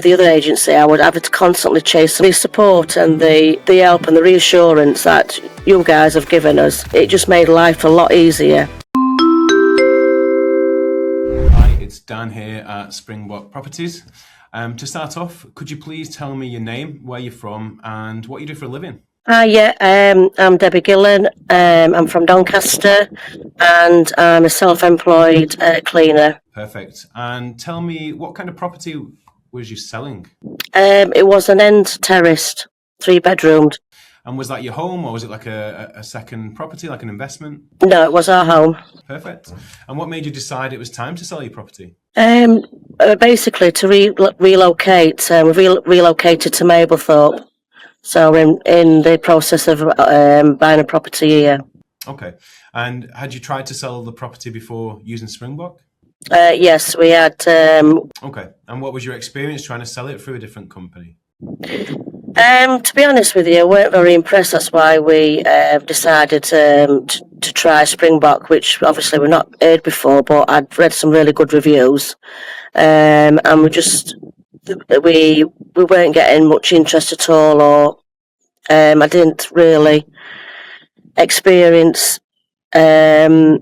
the other agency, I would have to constantly chase the support and the help and the reassurance that you guys have given us. It just made life a lot easier. Hi, it's Dan here at Springbok Properties. To start off, could you please tell me your name, where you're from, and what you do for a living? I'm Debbie Gillen. I'm from Doncaster, and I'm a self-employed cleaner. Perfect. And tell me, what kind of property was you selling? It was an end terraced, 3-bedroomed. And was that your home, or was it like a second property, like an investment? No, it was our home. Perfect. And what made you decide it was time to sell your property? Basically to relocate. We've relocated to Mablethorpe, so we're in the process of buying a property here. Okay. And had you tried to sell the property before using Springbok? Yes, we had. Okay. And what was your experience trying to sell it through a different company? To be honest with you, I weren't very impressed. That's why we decided to try Springbok, which obviously we've not heard before, but I'd read some really good reviews, and we weren't getting much interest at all, or I didn't really experience a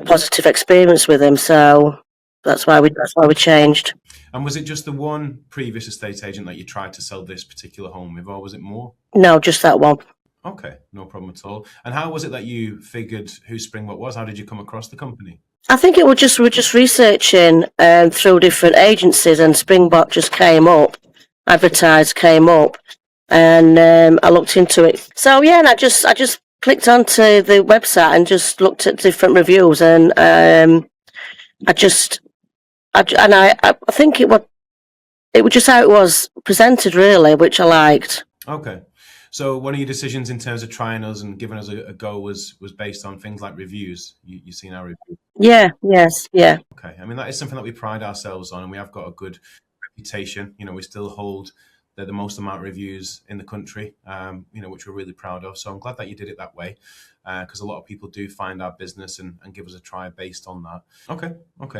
positive experience with them. So that's why we changed. And was it just the one previous estate agent that you tried to sell this particular home with, or was it more? No, just that one. Okay, no problem at all. And how was it that you figured who Springbok was? How did you come across the company? I think we're just researching through different agencies, and Springbok just came up, came up, and I looked into it. So yeah, and I just clicked onto the website and just looked at different reviews, and I think it was just how it was presented, really, which I liked. Okay. So one of your decisions in terms of trying us and giving us a go was based on things like reviews. You've seen our reviews? Yeah, yes, yeah. Okay. I mean, that is something that we pride ourselves on, and we have got a good reputation. We still hold the most amount of reviews in the country, which we're really proud of. So I'm glad that you did it that way, because a lot of people do find our business and give us a try based on that. Okay,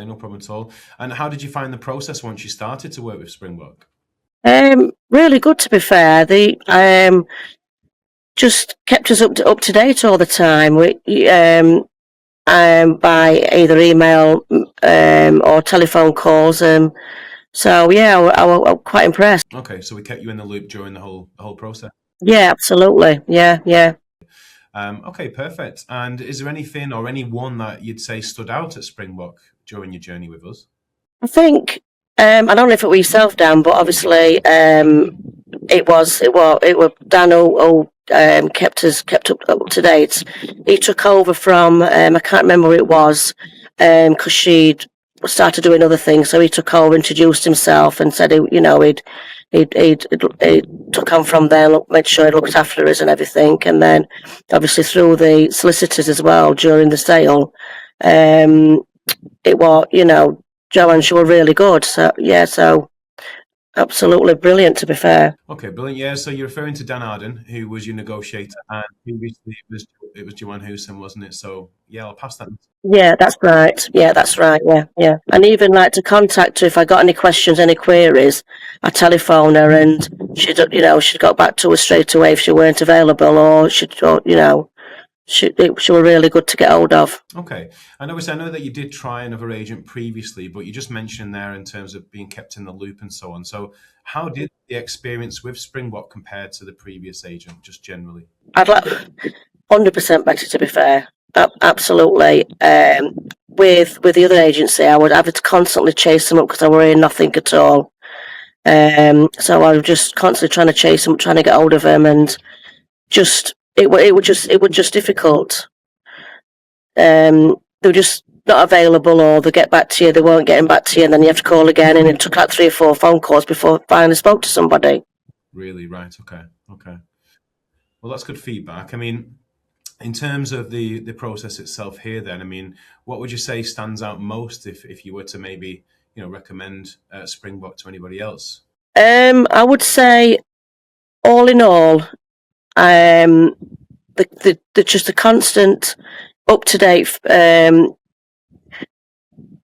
no problem at all. And how did you find the process once you started to work with Springbok? Really good, to be fair. They just kept us up to date all the time. By either email or telephone calls. So yeah, I was quite impressed. Okay, so we kept you in the loop during the whole process. Yeah, absolutely. Yeah. Okay, perfect. And is there anything or anyone that you'd say stood out at Springbok during your journey with us? I think I don't know if it was yourself, Dan, but obviously it was Dan who kept up to date. He took over from I can't remember who it was, because she'd started doing other things. So he took over, introduced himself, and said he'd took on from there, made sure he looked after us and everything. And then obviously through the solicitors as well during the sale, it was Joanne, she was really good. So yeah, so absolutely brilliant, to be fair. Okay, brilliant. Yeah, so you're referring to Dan Arden, who was your negotiator, and previously it was Joanne Hewson, wasn't it? So yeah, I'll pass that. Yeah, that's right. Yeah. And even like to contact her if I got any questions, any queries, I telephone her, and she'd got back to us straight away if she weren't available, or she were really good to get hold of. Okay. And obviously I know that you did try another agent previously, but you just mentioned there in terms of being kept in the loop and so on. So how did the experience with Springbok compare to the previous agent, just generally? I'd like 100% better, to be fair. Absolutely. With the other agency, I would have to constantly chase them up because I were hearing nothing at all. So I was just constantly trying to chase them, trying to get hold of them, and just it was just difficult. They were just not available, or they get back to you, they weren't getting back to you, and then you have to call again, and it took like 3 or 4 phone calls before I finally spoke to somebody. Really? Right. Okay. Well, that's good feedback. I mean, in terms of the process itself here, then, I mean, what would you say stands out most if you were to maybe recommend Springbok to anybody else? I would say, all in all, the just a constant up to date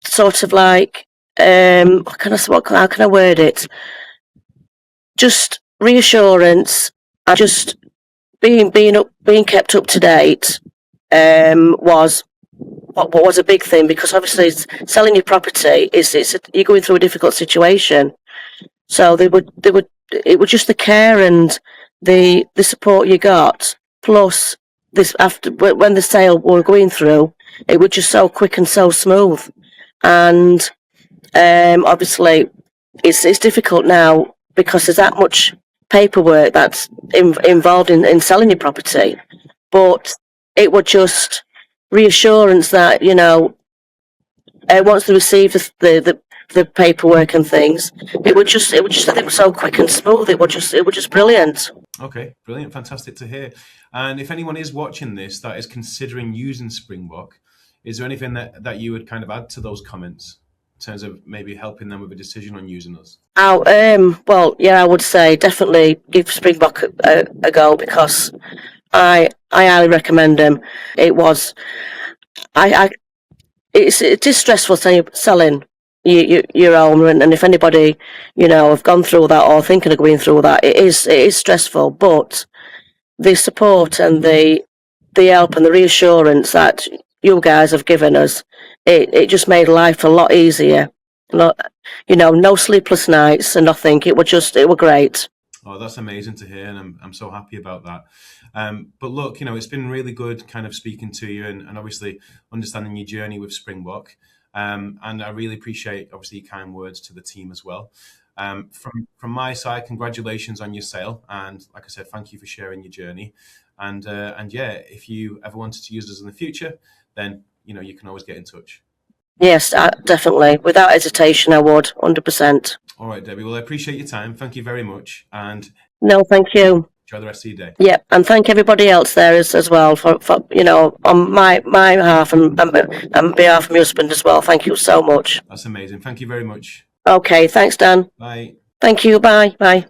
sort of like how can I word it? Just reassurance and just being kept up to date was what was a big thing, because obviously selling your property you're going through a difficult situation. So it was just the care and the support you got, plus this after when the sale were going through, it was just so quick and so smooth. And obviously it's difficult now because there's that much paperwork that's involved in selling your property. But it was just reassurance that, once they received the paperwork and things, it was just I think so quick and smooth. It was just brilliant. Okay, brilliant, fantastic to hear. And if anyone is watching this that is considering using Springbok, is there anything that you would kind of add to those comments in terms of maybe helping them with a decision on using us? Well, yeah, I would say definitely give Springbok a go, because I highly recommend them. It is stressful selling your home, and if anybody have gone through that or thinking of going through that, it is stressful. But the support and the help and the reassurance that you guys have given us, it just made life a lot easier. No sleepless nights and nothing. It was great. Oh, that's amazing to hear, and I'm so happy about that. But look, it's been really good kind of speaking to you and obviously understanding your journey with Springbok. And I really appreciate, obviously, your kind words to the team as well. From my side, congratulations on your sale, and like I said, thank you for sharing your journey. And yeah, if you ever wanted to use us in the future, then you can always get in touch. Yes, definitely, without hesitation, I would 100%. All right, Debbie. Well, I appreciate your time. Thank you very much, and no, thank you. Enjoy the rest of your day. Yeah, and thank everybody else there as well for on my behalf and behalf of my husband as well. Thank you so much. That's amazing. Thank you very much. Okay, thanks, Dan. Bye. Thank you. Bye. Bye.